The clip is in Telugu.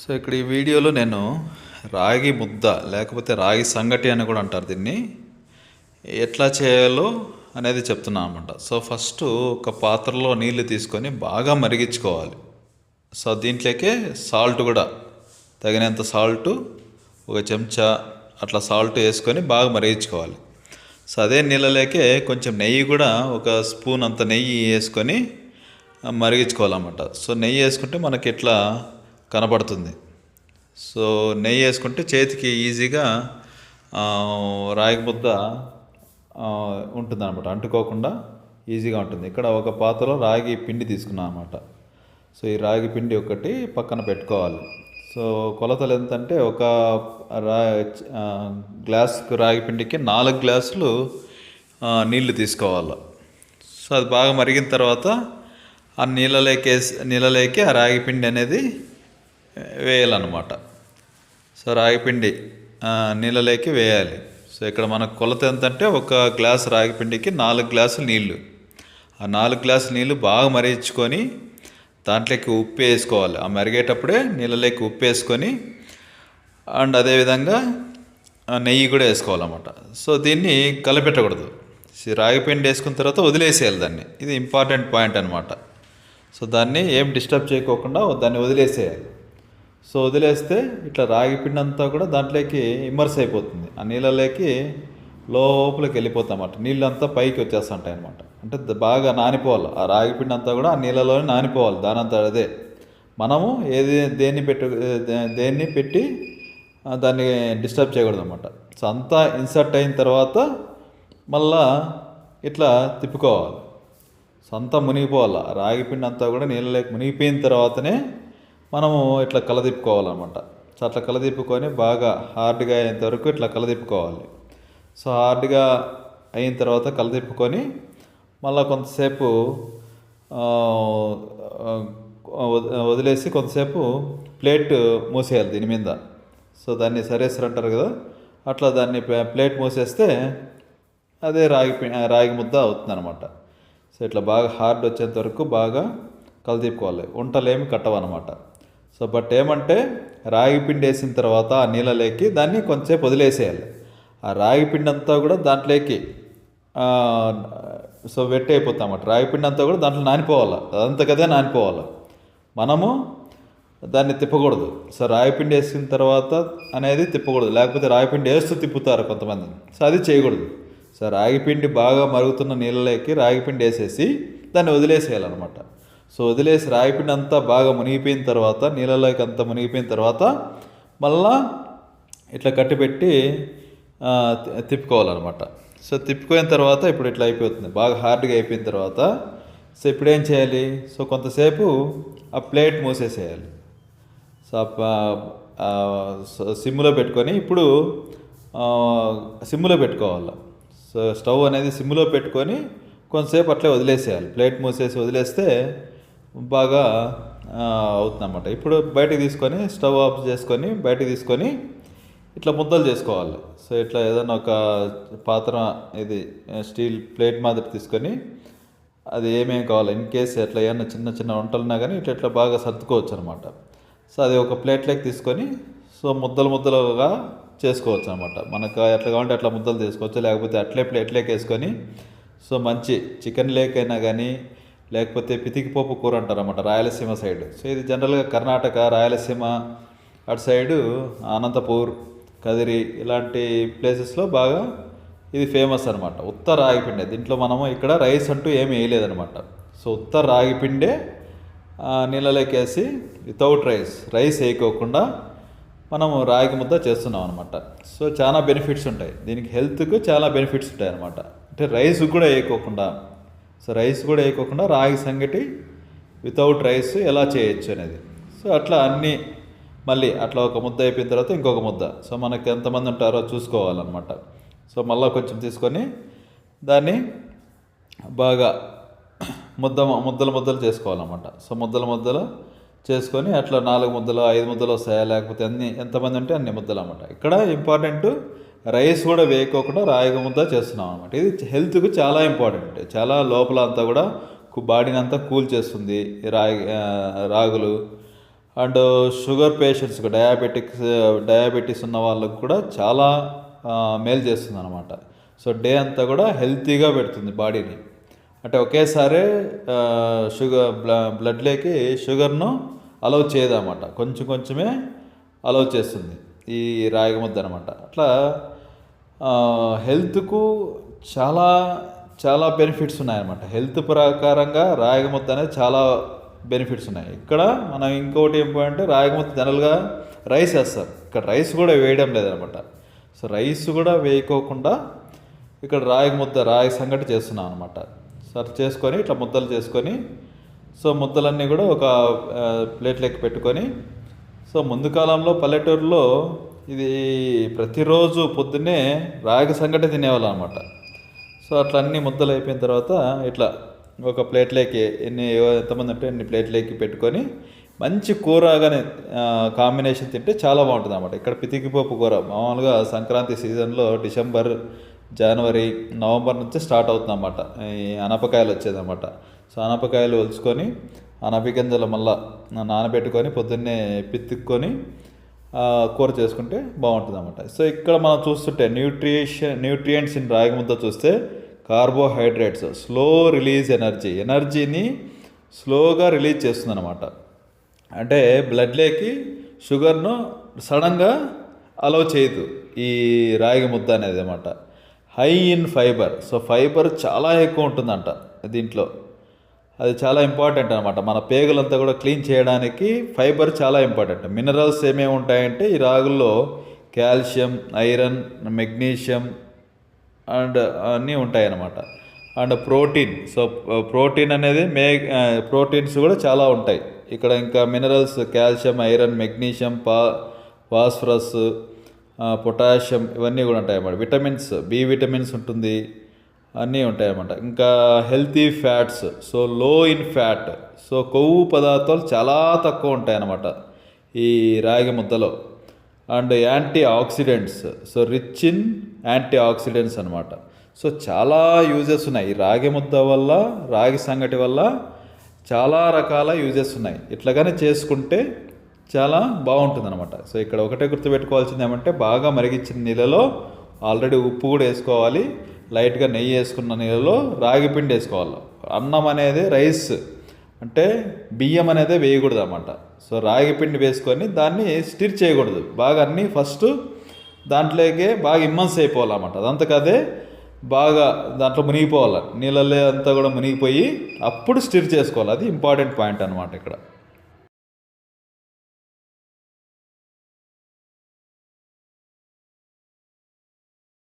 సో ఇక్కడ ఈ వీడియోలో నేను రాగి ముద్ద లేకపోతే రాగి సంగటి అని కూడా అంటారు దీన్ని, ఎట్లా చేయాలో అనేది చెప్తున్నాను అనమాట. సో ఫస్ట్ ఒక పాత్రలో నీళ్లు తీసుకొని బాగా మరిగించుకోవాలి. సో దీంట్లోకే సాల్ట్ కూడా తగినంత సాల్టు, ఒక చెంచా అట్లా సాల్ట్ వేసుకొని బాగా మరిగించుకోవాలి. సో అదే నీళ్ళలోకే కొంచెం నెయ్యి కూడా ఒక స్పూన్ అంత నెయ్యి వేసుకొని మరిగించుకోవాలన్నమాట. సో నెయ్యి వేసుకుంటే మనకి ఇట్లా కనపడుతుంది. సో నెయ్యి వేసుకుంటే చేతికి ఈజీగా రాగి ముద్ద ఉంటుంది అనమాట, అంటుకోకుండా ఈజీగా ఉంటుంది. ఇక్కడ ఒక పాత్రలో రాగి పిండి తీసుకున్నాను అనమాట. సో ఈ రాగి పిండి ఒకటి పక్కన పెట్టుకోవాలి. సో కొలతలు ఎంతంటే ఒక గ్లాసుకు రాగి పిండికి 4 గ్లాసులు నీళ్లు తీసుకోవాలి. సో అది బాగా మరిగిన తర్వాత ఆ నీళ్ళలోకి ఆ రాగి పిండి అనేది వేయాలన్నమాట. సో రాగిపిండి నీళ్ళలోకి వేయాలి. సో ఇక్కడ మనకు కొలత ఎంతంటే ఒక గ్లాస్ రాగిపిండికి 4 గ్లాసులు నీళ్ళు. ఆ 4 గ్లాసులు నీళ్ళు బాగా మరిగించుకొని దాంట్లోకి ఉప్పు వేసుకోవాలి. ఆ మరిగేటప్పుడే నీళ్ళలోకి ఉప్పు వేసుకొని అండ్ అదేవిధంగా నెయ్యి కూడా వేసుకోవాలన్నమాట. సో దీన్ని కలిపెట్టకూడదు. రాగిపిండి వేసుకున్న తర్వాత వదిలేసేయాలి దాన్ని. ఇది ఇంపార్టెంట్ పాయింట్ అనమాట. సో దాన్ని ఏం డిస్టర్బ్ చేయకోకుండా దాన్ని వదిలేసేయాలి. సో వదిలేస్తే ఇట్లా రాగి పిండి అంతా కూడా దాంట్లోకి ఇమ్మర్స్ అయిపోతుంది. ఆ నీళ్ళలోకి లోపలికి వెళ్ళిపోతామన్నమాట. నీళ్ళంతా పైకి వచ్చేస్తుంటాయి అనమాట. అంటే బాగా నానిపోవాలి. ఆ రాగి పిండి అంతా కూడా ఆ నీళ్ళలోనే నానిపోవాలి. దానంతా అదే మనము దేన్ని పెట్టి దాన్ని డిస్టర్బ్ చేయకూడదు అనమాట. సో అంతా ఇన్సర్ట్ అయిన తర్వాత మళ్ళా ఇట్లా తిప్పుకోవాలి. సో అంతా మునిగిపోవాలి. రాగి పిండి అంతా కూడా నీళ్ళలోకి మునిగిపోయిన తర్వాతనే మనము ఇట్లా కలదిప్పుకోవాలన్నమాట. సో అట్లా కలదిప్పుకొని బాగా హార్డ్గా అయ్యేంత వరకు ఇట్లా కలదిప్పుకోవాలి. సో హార్డ్గా అయిన తర్వాత కలదిప్పుకొని మళ్ళీ కొంతసేపు వదిలేసి కొంతసేపు ప్లేట్ మూసేయాలి దీని మీద. సో దాన్ని సరేసరి అంటారు కదా, అట్లా దాన్ని ప్లేట్ మూసేస్తే అదే రాగి ముద్ద అవుతుంది అనమాట. సో ఇట్లా బాగా హార్డ్ వచ్చేంత వరకు బాగా కలదిప్పుకోవాలి. వంటలేమి కట్టవన్నమాట. సో బట్ ఏమంటే రాగి పిండి వేసిన తర్వాత ఆ నీళ్ళలోకి దాన్ని కొంచెంసేపు వదిలేసేయాలి. ఆ రాగి పిండి అంతా కూడా దాంట్లోకి సో వెట్ అయిపోతామన్నమాట. రాగి పిండి అంతా కూడా దాంట్లో నానిపోవాలి. అదంతా కదే నానిపోవాలి. మనము దాన్ని తిప్పకూడదు. సో రాగి పిండి వేసిన తర్వాత అనేది తిప్పకూడదు. లేకపోతే రాగి పిండి వేస్తూ తిప్పుతారు కొంతమంది. సో అది చేయకూడదు. సో రాగి పిండి బాగా మరుగుతున్న నీళ్ళలోకి రాగి పిండి వేసేసి దాన్ని వదిలేసేయాలన్నమాట. సో వదిలేసి రాగిపిండి అంతా బాగా మునిగిపోయిన తర్వాత నీళ్ళలోకి అంతా మునిగిపోయిన తర్వాత మళ్ళా ఇట్లా కట్టిపెట్టి తిప్పుకోవాలన్నమాట. సో తిప్పుకోయిన తర్వాత ఇప్పుడు ఇట్లా అయిపోతుంది. బాగా హార్డ్గా అయిపోయిన తర్వాత సో ఇప్పుడు ఏం చేయాలి? సో కొంతసేపు ఆ ప్లేట్ మూసేసేయాలి. సో సిమ్లో పెట్టుకొని ఇప్పుడు సిమ్లో పెట్టుకోవాలి. సో స్టవ్ అనేది సిమ్లో పెట్టుకొని కొంతసేపు అట్లే వదిలేసేయాలి. ప్లేట్ మూసేసి వదిలేస్తే బాగా అవుతుందన్నమాట. ఇప్పుడు బయటకు తీసుకొని స్టవ్ ఆఫ్ చేసుకొని బయటకు తీసుకొని ఇట్లా ముద్దలు చేసుకోవాలి. సో ఇట్లా ఏదైనా ఒక పాత్ర, ఇది స్టీల్ ప్లేట్ మాదిరి తీసుకొని అది ఏమేమి కావాలి ఇన్ కేస్ ఎట్లా ఏమన్నా చిన్న చిన్న వంటలున్నా కానీ ఇట్లా బాగా సర్దుకోవచ్చు అనమాట. సో అది ఒక ప్లేట్లోకి తీసుకొని సో ముద్దలుగా చేసుకోవచ్చు అనమాట. మనకు ఎట్లా కావాలంటే అట్లా ముద్దలు తీసుకోవచ్చు. లేకపోతే అట్లే ప్లేట్లోకి వేసుకొని సో మంచి చికెన్ లేకైనా కానీ లేకపోతే పితికిపోపు కూర అంటారు అన్నమాట రాయలసీమ సైడ్. సో ఇది జనరల్గా కర్ణాటక, రాయలసీమ అటు సైడు అనంతపూర్, కదిరి ఇలాంటి ప్లేసెస్లో బాగా ఇది ఫేమస్ అనమాట. ఉత్త రాగిపిండే. దీంట్లో మనము ఇక్కడ రైస్ అంటూ ఏమి వేయలేదనమాట. సో ఉత్త రాగిపిండే నీళ్ళలోకి వేసి వితౌట్ రైస్ వేయకోకుండా మనము రాగి ముద్ద చేస్తున్నాం అనమాట. సో చాలా బెనిఫిట్స్ ఉంటాయి దీనికి. హెల్త్కు చాలా బెనిఫిట్స్ ఉంటాయి అనమాట. అంటే రైస్ కూడా వేయకోకుండా, సో రైస్ కూడా వేయకోకుండా రాగి సంగటి వితౌట్ రైస్ ఎలా చేయొచ్చు అనేది. సో అట్లా అన్నీ మళ్ళీ అట్లా ఒక ముద్ద అయిపోయిన తర్వాత ఇంకొక ముద్ద. సో మనకి ఎంతమంది ఉంటారో చూసుకోవాలన్నమాట. సో మళ్ళీ కొంచెం తీసుకొని దాన్ని బాగా ముద్దలు చేసుకోవాలన్నమాట. సో ముద్దలు చేసుకొని అట్లా 4 ముద్దలు 5 ముద్దలు వస్తాయా, లేకపోతే ఎంతమంది ఉంటే అన్ని ముద్దలు అన్నమాట. ఇక్కడ ఇంపార్టెంట్ రైస్ కూడా వేయకోకుండా రాగి ముద్ద చేస్తున్నాం అనమాట. ఇది హెల్త్కు చాలా ఇంపార్టెంట్. చాలా లోపల అంతా కూడా బాడీని అంతా కూల్ చేస్తుంది రాగులు. అండ్ షుగర్ పేషెంట్స్కి డయాబెటీస్ ఉన్న వాళ్ళకు కూడా చాలా మేలు చేస్తుంది అనమాట. సో డే అంతా కూడా హెల్తీగా పెడుతుంది బాడీని. అంటే ఒకేసారి బ్లడ్లోకి షుగర్ను అలౌ చేయదన్నమాట, కొంచెం కొంచెమే అలౌ చేస్తుంది ఈ రాగి ముద్ద అనమాట. అట్లా హెల్త్కు చాలా చాలా బెనిఫిట్స్ ఉన్నాయన్నమాట. హెల్త్ ప్రకారంగా రాగి ముద్ద అనేది చాలా బెనిఫిట్స్ ఉన్నాయి. ఇక్కడ మనం ఇంకోటి ఏంటంటే రాగి ముద్ద జనరల్గా రైస్ వేస్తారు, ఇక్కడ రైస్ కూడా వేయడం లేదనమాట. సో రైస్ కూడా వేయకోకుండా ఇక్కడ రాగి సంగటి చేస్తున్నాం అనమాట. సో చేసుకొని ఇట్లా ముద్దలు చేసుకొని, సో ముద్దలన్నీ కూడా ఒక ప్లేట్లోకి పెట్టుకొని, సో ముందు కాలంలో పల్లెటూరులో ఇది ప్రతిరోజు పొద్దున్నే రాగి సంగటి తినేవాళ్ళు అనమాట. సో అట్లా అన్ని ముద్దలు అయిపోయిన తర్వాత ఇట్లా ఒక ప్లేట్లోకి ఎంతమంది అంటే అన్ని ప్లేట్లోకి పెట్టుకొని మంచి కూరగానే కాంబినేషన్ తింటే చాలా బాగుంటుంది అన్నమాట. ఇక్కడ పితికిపప్పు కూర మామూలుగా సంక్రాంతి సీజన్లో డిసెంబర్, జనవరి, నవంబర్ నుంచి స్టార్ట్ అవుతుంది అన్నమాట. ఈ అనపకాయలు వచ్చేదన్నమాట. సో అనపకాయలు ఒలుచుకొని అనప గింజలు మళ్ళీ నానబెట్టుకొని పొద్దున్నే పితుక్కొని కూర చేసుకుంటే బాగుంటుంది అన్నమాట. సో ఇక్కడ మనం చూస్తుంటే న్యూట్రియంట్స్ ఇన్ రాగి ముద్ద చూస్తే కార్బోహైడ్రేట్స్ స్లో రిలీజ్ ఎనర్జీని స్లోగా రిలీజ్ చేస్తుంది అనమాట. అంటే బ్లడ్లోకి షుగర్ను సడన్గా అలౌ చేయదు ఈ రాగి ముద్ద అనేది అన్నమాట. High in fibre, so fibre చాలా ఎక్కువ ఉంటుందంట దీంట్లో. అది చాలా ఇంపార్టెంట్ అనమాట. మన పేగులంతా కూడా క్లీన్ చేయడానికి ఫైబర్ చాలా ఇంపార్టెంట్. మినరల్స్ ఏమేమి ఉంటాయంటే ఈ రాగుల్లో కాల్షియం, ఐరన్, మెగ్నీషియం అండ్ అన్నీ ఉంటాయన్నమాట. అండ్ ప్రోటీన్, సో ప్రోటీన్ అనేది ప్రోటీన్స్ కూడా చాలా ఉంటాయి ఇక్కడ. ఇంకా minerals calcium, iron, magnesium, phosphorus, potassium ఇవన్నీ కూడా ఉంటాయి అన్నమాట. విటమిన్స్, బి విటమిన్స్ ఉంటుంది, అన్నీ ఉంటాయన్నమాట. ఇంకా healthy fats, so low in fat, so కొవ్వు పదార్థాలు చాలా తక్కువ ఉంటాయన్నమాట ఈ రాగి ముద్దలో. And antioxidants, so rich in antioxidants అనమాట. సో చాలా యూజెస్ ఉన్నాయి ఈ రాగి ముద్ద వల్ల, రాగి సంగటి వల్ల చాలా రకాల యూజెస్ ఉన్నాయి. ఇట్లాగానే చేసుకుంటే చాలా బాగుంటుంది అనమాట. సో ఇక్కడ ఒకటే గుర్తుపెట్టుకోవాల్సింది ఏమంటే బాగా మరిగించిన నీళ్ళలో ఆల్రెడీ ఉప్పు కూడా వేసుకోవాలి, లైట్గా నెయ్యి వేసుకున్న నీళ్ళలో రాగి పిండి వేసుకోవాలి. అన్నం అనేది రైస్ అంటే బియ్యం అనేది వేయకూడదు అన్నమాట. సో రాగి పిండి వేసుకొని దాన్ని స్టిర్ చేయకూడదు, బాగా అన్నీ ఫస్ట్ దాంట్లోకే బాగా ఇమ్మన్స్ అయిపోవాలన్నమాట. అదంతకదే బాగా దాంట్లో మునిగిపోవాలి, నీళ్ళల్లో అంతా కూడా మునిగిపోయి అప్పుడు స్టిర్ చేసుకోవాలి. అది ఇంపార్టెంట్ పాయింట్ అనమాట ఇక్కడ.